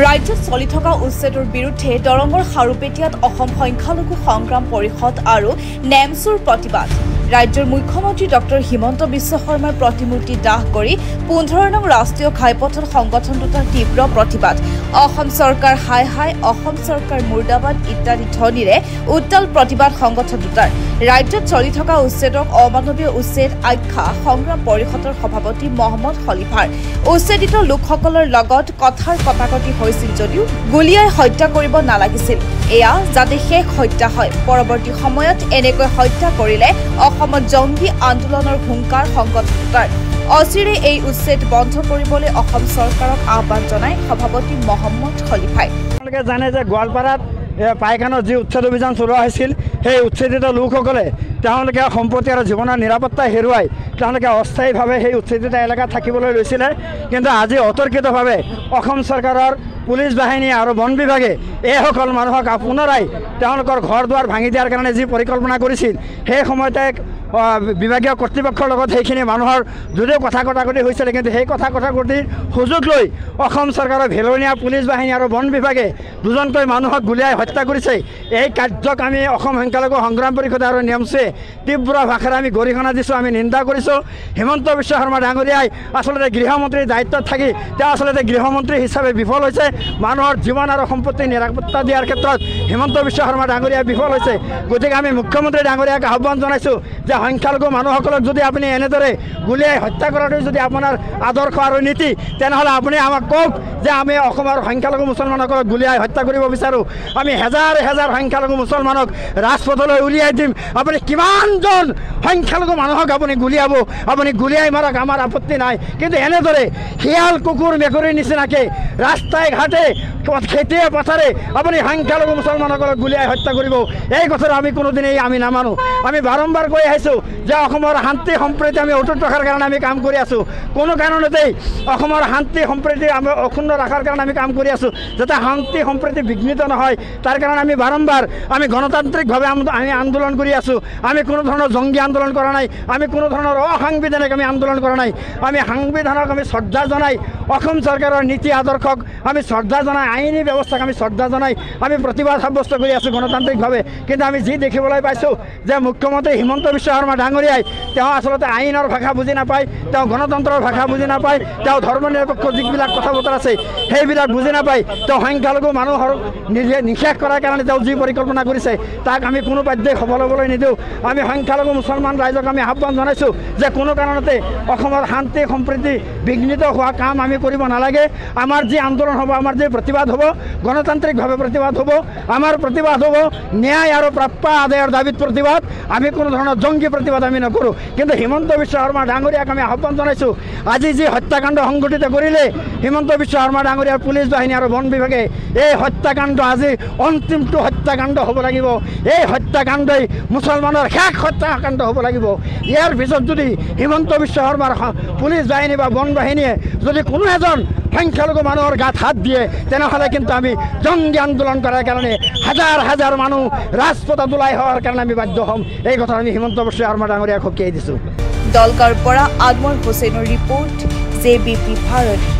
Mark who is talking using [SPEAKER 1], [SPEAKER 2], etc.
[SPEAKER 1] ৰাজ্যত চলি থকা উচ্ছেদৰ বিৰুদ্ধে দৰঙৰ খাৰুপেটিয়াত অসম সংখ্যালঘু সংগ্ৰাম পৰিষদ আৰু নেমছুৰ প্ৰতিবাদ। ৰাজ্যৰ মুখ্যমন্ত্ৰী ডক্টৰ হিমন্ত বিশ্ব শৰ্মাৰ প্ৰতিমূৰ্তি দাহ কৰি 15 নং ৰাষ্ট্ৰীয় ঘাইপথত সংগঠন দুটাৰ তীব্ৰ প্ৰতিবাদ। অসম চৰকাৰ হাই হাই, অসম চৰকাৰ মুৰ্দাবাদ ইত্যাদি ধ্বনিৰে উত্তাল প্ৰতিবাদ সংগঠন দুটাৰ। ৰাজ্যত চলি থকা উচ্ছেদক অমানৱীয় উচ্ছেদ আখ্যা সংগ্ৰাম পৰিষদৰ সভাপতি মহম্মদ খলিফাৰ। উচ্ছেদিত লোকসকলৰ লগত কথাৰ কটাকটি হৈছিল যদিও গুলিয়াই হত্যা কৰিব নালাগিছিল। এয়া যাতে শেষ হত্যা হয়। পৰৱৰ্তী সময়ত এনেকৈ হত্যা কৰিলে অসমত জংগী আন্দোলনৰ হুংকাৰ সংগঠন দুটাৰ। অচিৰে এই উচ্ছেদ বন্ধ কৰিবলৈ অসম চৰকাৰক আহ্বান জনায় সভাপতি মহম্মদ খলিফাই।
[SPEAKER 2] আপোনালোকে জানে যে গোৱালপাৰাত পাইখানাত যি উচ্ছেদ অভিযান চলোৱা হৈছিল, সেই উচ্ছেদিত লোকসকলে তেওঁলোকে সম্পত্তি আৰু জীৱনৰ নিৰাপত্তা হেৰুৱাই তেওঁলোকে অস্থায়ীভাৱে সেই উচ্ছেদিত এলেকাত থাকিবলৈ লৈছিলে। কিন্তু আজি অতৰ্কিতভাৱে অসম চৰকাৰৰ পুলিচ বাহিনী আৰু বন বিভাগে এইসকল মানুহক পুনৰাই তেওঁলোকৰ ঘৰ দুৱাৰ ভাঙি দিয়াৰ কাৰণে যি পৰিকল্পনা কৰিছিল, সেই সময়তে বিভাগীয় কৰ্তৃপক্ষৰ লগত সেইখিনি মানুহৰ যদিও কথা কটাকটি হৈছিল, কিন্তু সেই কথা কটাকটিৰ সুযোগ লৈ অসম চৰকাৰৰ ভেলনীয়া পুলিচ বাহিনী আৰু বন বিভাগে দুজনকৈ মানুহক গুলিয়াই হত্যা কৰিছে। এই কাৰ্যক আমি অসম সংখ্যালঘু সংগ্ৰাম পৰিষদ আৰু নেমছে তীব্ৰ ভাষাৰে আমি গৰিহণা দিছোঁ, আমি নিন্দা কৰিছোঁ। হিমন্ত বিশ্ব শৰ্মা ডাঙৰীয়াই আচলতে গৃহমন্ত্ৰীৰ দায়িত্বত থাকি তেওঁ আচলতে গৃহমন্ত্ৰী হিচাপে বিফল হৈছে। মানুহৰ জীৱন আৰু সম্পত্তি নিৰাপত্তা দিয়াৰ ক্ষেত্ৰত হিমন্ত বিশ্ব শৰ্মা ডাঙৰীয়া বিফল হৈছে। গতিকে আমি মুখ্যমন্ত্ৰী ডাঙৰীয়াক আহ্বান জনাইছোঁ যে সংখ্যালঘু মানুহসকলক যদি আপুনি এনেদৰে গুলিয়াই হত্যা কৰাটো যদি আপোনাৰ আদৰ্শ আৰু নীতি, তেনেহ'লে আপুনি আমাক কওক যে আমি অসমৰ সংখ্যালঘু মুছলমানসকলক গুলিয়াই হত্যা কৰিব বিচাৰোঁ। আমি হেজাৰ হেজাৰ সংখ্যালঘু মুছলমানক ৰাজপথলৈ উলিয়াই দিম। আপুনি কিমানজন সংখ্যালঘু মানুহক আপুনি গুলিয়াব, আপুনি গুলিয়াই মাৰক, আমাৰ আপত্তি নাই। কিন্তু এনেদৰে শিয়াল কুকুৰ মেকুৰীৰ নিচিনাকৈ ৰাস্তাই ঘাটে খেতিয়ে পথাৰে আপুনি সংখ্যালঘু মুছলমানসকলক গুলিয়াই হত্যা কৰিব, এই কথাটো আমি কোনোদিনেই আমি নামানো। আমি বাৰম্বাৰ কৈ আহিছোঁ যে অসমৰ শান্তি সম্প্ৰীতি আমি অটুট ৰখাৰ কাৰণে আমি কাম কৰি আছোঁ। কোনো কাৰণতেই অসমৰ শান্তি সম্প্ৰীতি আমি অক্ষুণ্ণ ৰখাৰ কাৰণে আমি কাম কৰি আছোঁ, যাতে শান্তি সম্প্ৰীতি বিঘ্নিত নহয় তাৰ কাৰণে আমি বাৰম্বাৰ আমি গণতান্ত্ৰিকভাৱে আমি আন্দোলন কৰি আছোঁ। আমি কোনো ধৰণৰ জংগী আন্দোলন কৰা নাই, আমি কোনো ধৰণৰ অসাংবিধানিক আমি আন্দোলন কৰা নাই। আমি সাংবিধানক আমি শ্ৰদ্ধা জনাই, অসম চৰকাৰৰ নীতি আদৰ্শক আমি শ্ৰদ্ধা জনাই, আইনী ব্যৱস্থাক আমি শ্ৰদ্ধা জনাই আমি প্ৰতিবাদ সাব্যস্ত কৰি আছোঁ গণতান্ত্ৰিকভাৱে। কিন্তু আমি যি দেখিবলৈ পাইছোঁ যে মুখ্যমন্ত্ৰী হিমন্ত বিশ্ব শৰ্মা ডাঙৰীয়াই তেওঁ আচলতে আইনৰ ভাষা বুজি নাপায়, তেওঁ গণতন্ত্ৰৰ ভাষা বুজি নাপায়, তেওঁ ধৰ্ম নিৰপেক্ষ যিবিলাক কথা বতৰা আছে সেইবিলাক বুজি নাপায়। তেওঁ সংখ্যালঘু মানুহৰ নিষেধ কৰাৰ কাৰণে তেওঁ যি পৰিকল্পনা কৰিছে তাক আমি কোনো বাধ্যই সফল হ'বলৈ নিদিওঁ। আমি সংখ্যালঘু মুছলমান ৰাইজক আমি আহ্বান জনাইছোঁ যে কোনো কাৰণতে অসমৰ শান্তি সম্প্ৰীতি বিঘ্নিত হোৱা কাম আমি কৰিব নালাগে। আমাৰ যি আন্দোলন হ'ব, আমাৰ যি প্ৰতিবাদ হ'ব, গণতান্ত্ৰিকভাৱে প্ৰতিবাদ হ'ব। আমাৰ প্ৰতিবাদ হ'ব ন্যায় আৰু প্ৰাপ্য আদায়ৰ দাবীত প্ৰতিবাদ। আমি কোনো ধৰণৰ জংগী প্ৰতিবাদ আমি নকৰোঁ। কিন্তু হিমন্ত বিশ্ব শৰ্মা ডাঙৰীয়াক আমি আহ্বান জনাইছোঁ, আজি যি হত্যাকাণ্ড সংঘটিত কৰিলে হিমন্ত বিশ্ব শৰ্মা ডাঙৰীয়াৰ পুলিচ বাহিনী আৰু বন বিভাগে, এই হত্যাকাণ্ড আজি অন্তিমটো হত্যাকাণ্ড হ'ব লাগিব। এই হত্যাকাণ্ডই মুছলমানৰ শেষ হত্যাকাণ্ড হ'ব লাগিব। ইয়াৰ পিছত যদি হিমন্ত বিশ্ব শৰ্মাৰ পুলিচ বাহিনী বা বন বাহিনীয়ে যদি কোনো এজন সংখ্যালঘু মানুহৰ গাত হাত দিয়ে, তেনেহ'লে কিন্তু আমি জংগী আন্দোলন কৰাৰ কাৰণে হাজাৰ হাজাৰ মানুহ ৰাজপথত ওলাই হোৱাৰ কাৰণে আমি বাধ্য হ'ম। এই কথা আমি হিমন্ত বিশ্ব শৰ্মা ডাঙৰীয়াক সকীয়াই দিছোঁ।
[SPEAKER 1] দলকাৰ পৰা আদমৰ হুছেইনৰ ৰিপৰ্ট, JBP ভাৰত।